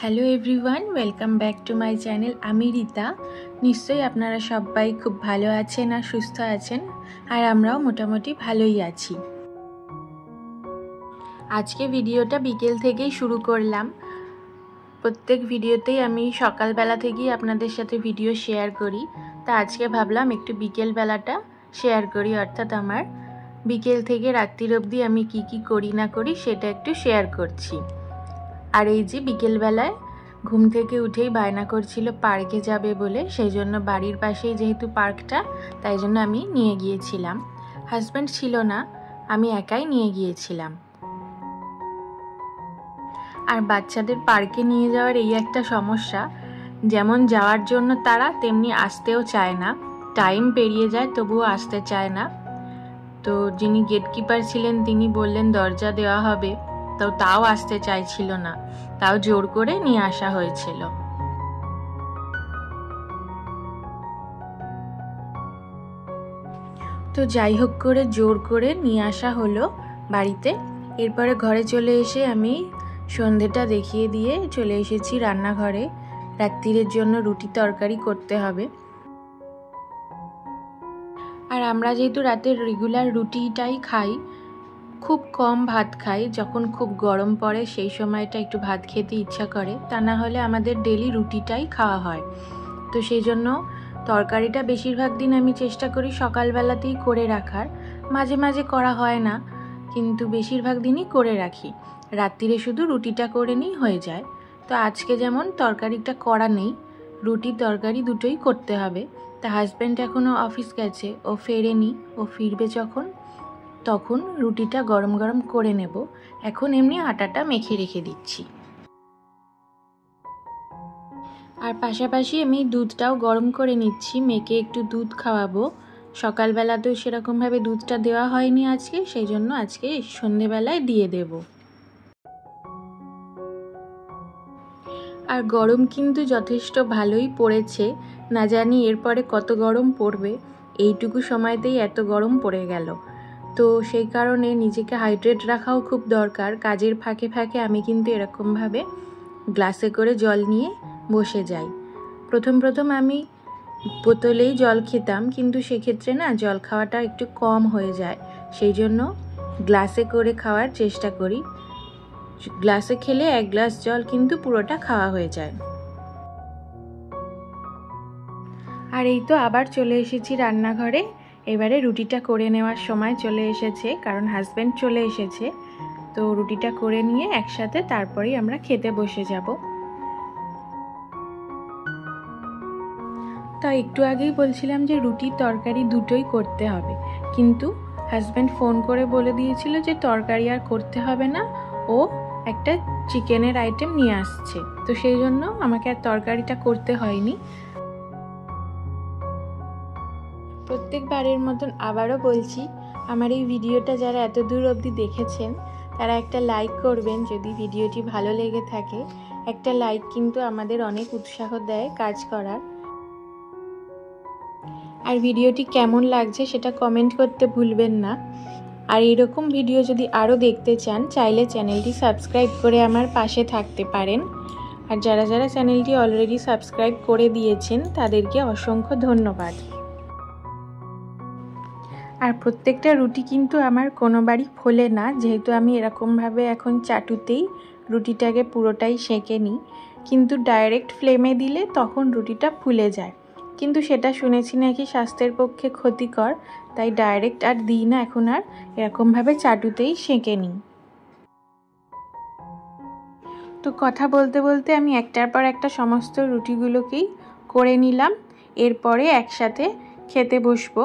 Hello everyone, welcome back to my channel. আমি রীতা। নিশ্চয়ই আপনারা সবাই খুব ভালো আছেন আর সুস্থ আছেন, আর আমরাও মোটামুটি ভালোই আছি। আজকে ভিডিওটা বিকেল থেকেই শুরু করলাম। প্রত্যেক ভিডিওতেই আমি সকালবেলা থেকেই আপনাদের সাথে ভিডিও শেয়ার করি, তা আজকে ভাবলাম একটু বিকেলবেলাটা শেয়ার করি, অর্থাৎ আমার বিকেল থেকে রাত্রির অবধি আমি কি করি না করি সেটা একটু শেয়ার করছি। আর এই যে বিকেলবেলায় ঘুম থেকে উঠেই বায়না করছিল পার্কে যাবে বলে, সেই জন্য বাড়ির পাশেই যেহেতু পার্কটা, তাই জন্য আমি নিয়ে গিয়েছিলাম। হাজব্যান্ড ছিল না, আমি একাই নিয়ে গিয়েছিলাম। আর বাচ্চাদের পার্কে নিয়ে যাওয়ার এই একটা সমস্যা, যেমন যাওয়ার জন্য তারা তেমনি আসতেও চায় না। টাইম পেরিয়ে যায় তবুও আসতে চায় না। তো যিনি গেটকিপার ছিলেন তিনি বললেন দরজা দেওয়া হবে, তো তাও আসতে চাইছিল না, তাও জোর করে নিয়ে আসা হয়েছিল। তো যাই হোক করে জোর করে নিয়ে আসা হলো বাড়িতে। এরপরে ঘরে চলে এসে আমি সন্ধেটা দেখিয়ে দিয়ে চলে এসেছি রান্নাঘরে। রাত্রিরের জন্য রুটি তরকারি করতে হবে। আর আমরা যেহেতু রাতের রেগুলার রুটিটাই খাই, খুব কম ভাত খাই। যখন খুব গরম পড়ে সেই সময়টা একটু ভাত খেতে ইচ্ছা করে, তা না হলে আমাদের ডেলি রুটিটাই খাওয়া হয়। তো সেই জন্য তরকারিটা বেশিরভাগ দিন আমি চেষ্টা করি সকালবেলাতেই করে রাখার। মাঝে মাঝে করা হয় না, কিন্তু বেশিরভাগ দিনই করে রাখি। রাত্রিরে শুধু রুটিটা করে নিই, হয়ে যায়। তো আজকে যেমন তরকারিটা করা নেই, রুটি তরকারি দুটোই করতে হবে। তা হাজব্যান্ড এখনও অফিস গেছে, ও ফেরেনি। ও ফিরবে যখন, তখন রুটিটা গরম গরম করে নেব। এখন এমনি আটাটা মেখে রেখে দিচ্ছি। আর পাশাপাশি আমি দুধটাও গরম করে নিচ্ছি, মেয়েকে একটু দুধ খাওয়াবো। সকালবেলাতেও সেরকমভাবে দুধটা দেওয়া হয়নি আজকে, সেই জন্য আজকে সন্ধেবেলায় দিয়ে দেব। আর গরম কিন্তু যথেষ্ট ভালোই পড়েছে, না জানি এরপরে কত গরম পড়বে। এইটুকু সময়তেই এত গরম পড়ে গেল। তো সেই কারণে নিজেকে হাইড্রেট রাখাও খুব দরকার। কাজের ফাঁকে ফাঁকে আমি কিন্তু এরকমভাবে গ্লাসে করে জল নিয়ে বসে যাই। প্রথম আমি বোতলেই জল খেতাম, কিন্তু সেক্ষেত্রে না জল খাওয়াটা একটু কম হয়ে যায়। সেই জন্য গ্লাসে করে খাওয়ার চেষ্টা করি। গ্লাসে খেলে এক গ্লাস জল কিন্তু পুরোটা খাওয়া হয়ে যায়। আর এই তো আবার চলে এসেছি রান্নাঘরে। এবারে রুটিটা করে নেওয়ার সময় চলে এসেছে, কারণ হাজব্যান্ড চলে এসেছে। তো রুটিটা করে নিয়ে একসাথে তারপরেই আমরা খেতে বসে যাব। তা একটু আগেই বলছিলাম যে রুটি তরকারি দুটোই করতে হবে, কিন্তু হাজব্যান্ড ফোন করে বলে দিয়েছিল যে তরকারি আর করতে হবে না, ও একটা চিকেনের আইটেম নিয়ে আসছে। তো সেই জন্য আমাকে আর তরকারিটা করতে হয়নি। প্রত্যেকবারের মতন আবারও বলছি, আমার এই ভিডিওটা যারা এত দূর অবধি দেখেছেন তারা একটা লাইক করবেন যদি ভিডিওটি ভালো লেগে থাকে। একটা লাইক কিন্তু আমাদের অনেক উৎসাহ দেয় কাজ করার। আর ভিডিওটি কেমন লাগছে সেটা কমেন্ট করতে ভুলবেন না। আর এরকম ভিডিও যদি আরও দেখতে চান, চাইলে চ্যানেলটি সাবস্ক্রাইব করে আমার পাশে থাকতে পারেন। আর যারা যারা চ্যানেলটি অলরেডি সাবস্ক্রাইব করে দিয়েছেন তাদেরকে অসংখ্য ধন্যবাদ। আর প্রত্যেকটা রুটি কিন্তু আমার কোনোবারই ফোলে না, যেহেতু আমি এরকমভাবে এখন চাটুতেই রুটিটাকে পুরোটাই সেঁকে নিই। কিন্তু ডাইরেক্ট ফ্লেমে দিলে তখন রুটিটা ফুলে যায়, কিন্তু সেটা শুনেছি নাকি স্বাস্থ্যের পক্ষে ক্ষতিকর, তাই ডাইরেক্ট আর দিই না, এখন আর এরকমভাবে চাটুতেই সেঁকে নিই। তো কথা বলতে বলতে আমি একটার পর একটা সমস্ত রুটিগুলোকেই করে নিলাম। এরপরে একসাথে খেতে বসবো।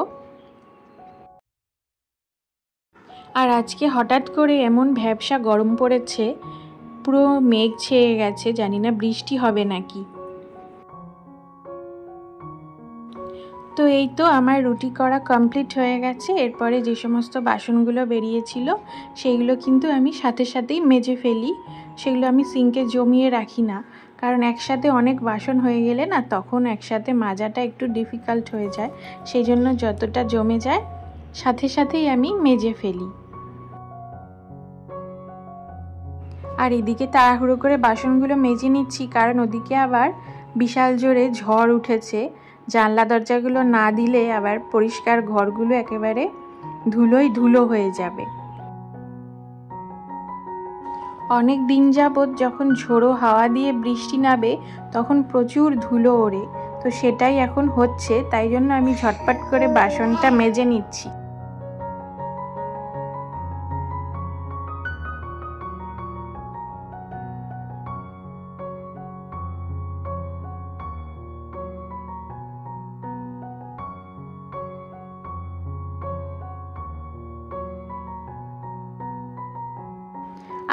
আর আজকে হঠাৎ করে এমন ভ্যাপসা গরম পড়েছে, পুরো মেঘ ছেয়ে গেছে, জানি না বৃষ্টি হবে নাকি। তো এই তো আমার রুটি করা কমপ্লিট হয়ে গেছে। এরপরে যে সমস্ত বাসনগুলো বেরিয়েছিল সেইগুলো কিন্তু আমি সাথে সাথেই মেজে ফেলি। সেগুলো আমি সিঙ্কে জমিয়ে রাখি না, কারণ একসাথে অনেক বাসন হয়ে গেলে না তখন একসাথে মাজাটা একটু ডিফিকাল্ট হয়ে যায়। সেই জন্য যতটা জমে যায় সাথে সাথেই আমি মেজে ফেলি। আর এদিকে তাড়াহুড়ো করে বাসনগুলো মেজে নিচ্ছি, কারণ ওদিকে আবার বিশাল জোরে ঝড় উঠেছে। জানলা দরজাগুলো না দিলে আবার পরিষ্কার ঘরগুলো একেবারে ধুলোয় ধুলো হয়ে যাবে। অনেক দিন যাবৎ যখন ঝোড়ো হাওয়া দিয়ে বৃষ্টি নামে তখন প্রচুর ধুলো ওড়ে, তো সেটাই এখন হচ্ছে, তাই জন্য আমি ঝটপট করে বাসনটা মেজে নিচ্ছি।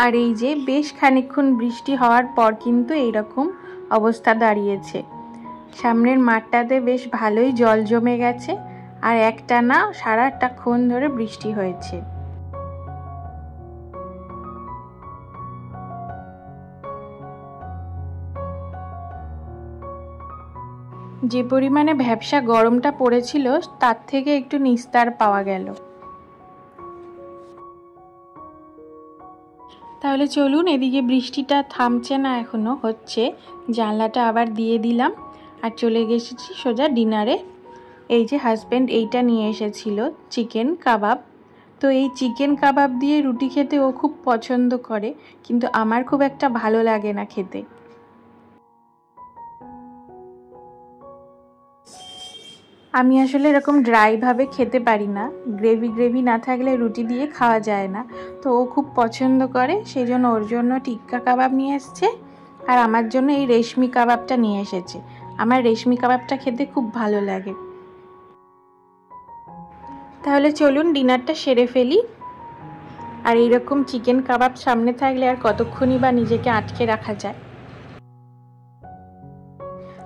আর এই যে বেশ খানিকক্ষণ বৃষ্টি হওয়ার পর কিন্তু এইরকম অবস্থা দাঁড়িয়েছে। সামনের মাঠটাতে বেশ ভালোই জল জমে গেছে, আর একটানা সারাটাক্ষণ ধরে বৃষ্টি হয়েছে। যে পরিমাণে ভ্যাপসা গরমটা পড়েছিল তার থেকে একটু নিস্তার পাওয়া গেল। তাহলে চলুন, এদিকে বৃষ্টিটা থামছে না, এখনো হচ্ছে। জানলাটা আবার দিয়ে দিলাম আর চলে গেছি সোজা ডিনারে। এই যে হাজব্যান্ড এইটা নিয়ে এসেছিল, চিকেন কাবাব। তো এই চিকেন কাবাব দিয়ে রুটি খেতে ও খুব পছন্দ করে, কিন্তু আমার খুব একটা ভালো লাগে না খেতে। আমি আসলে এরকম ড্রাইভাবে খেতে পারি না, গ্রেভি না থাকলে রুটি দিয়ে খাওয়া যায় না। তো ও খুব পছন্দ করে, সেই জন্য ওর জন্য টিক্কা কাবাব নিয়ে এসছে, আর আমার জন্য এই রেশমি কাবাবটা নিয়ে এসেছে। আমার রেশমি কাবাবটা খেতে খুব ভালো লাগে। তাহলে চলুন ডিনারটা সেরে ফেলি। আর এইরকম চিকেন কাবাব সামনে থাকলে আর কতক্ষণই বা নিজেকে আটকে রাখা যায়।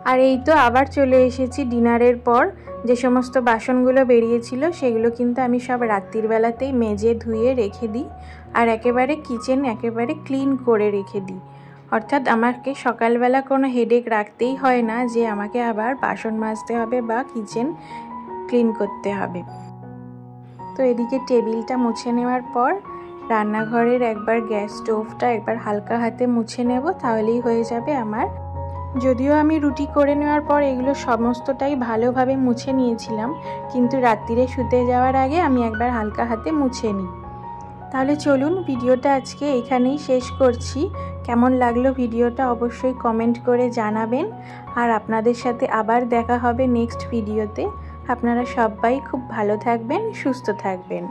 আর এই তো আবার চলে এসেছি ডিনারের পর। যে সমস্ত বাসনগুলো বেরিয়েছিল সেগুলো কিন্তু আমি সব রাত্রির বেলাতেই মেজে ধুয়ে রেখে দিই, আর একেবারে কিচেন একেবারে ক্লিন করে রেখে দিই। অর্থাৎ আমাকে সকালবেলা কোনো হেডেক রাখতেই হয় না যে আমাকে আবার বাসন মাজতে হবে বা কিচেন ক্লিন করতে হবে। তো এদিকে টেবিলটা মুছে নেওয়ার পর রান্নাঘরের একবার গ্যাস স্টোভটা একবার হালকা হাতে মুছে নেব, তাহলেই হয়ে যাবে আমার। যদিও আমি রুটি করে নেওয়ার পর এগুলো সমস্তটাই ভালোভাবে মুছে নিয়েছিলাম, কিন্তু রাত্রিরে শুতে যাওয়ার আগে আমি একবার হালকা হাতে মুছে নিই। তাহলে চলুন, ভিডিওটা আজকে এখানেই শেষ করছি। কেমন লাগলো ভিডিওটা অবশ্যই কমেন্ট করে জানাবেন, আর আপনাদের সাথে আবার দেখা হবে নেক্সট ভিডিওতে। আপনারা সবাই খুব ভালো থাকবেন, সুস্থ থাকবেন।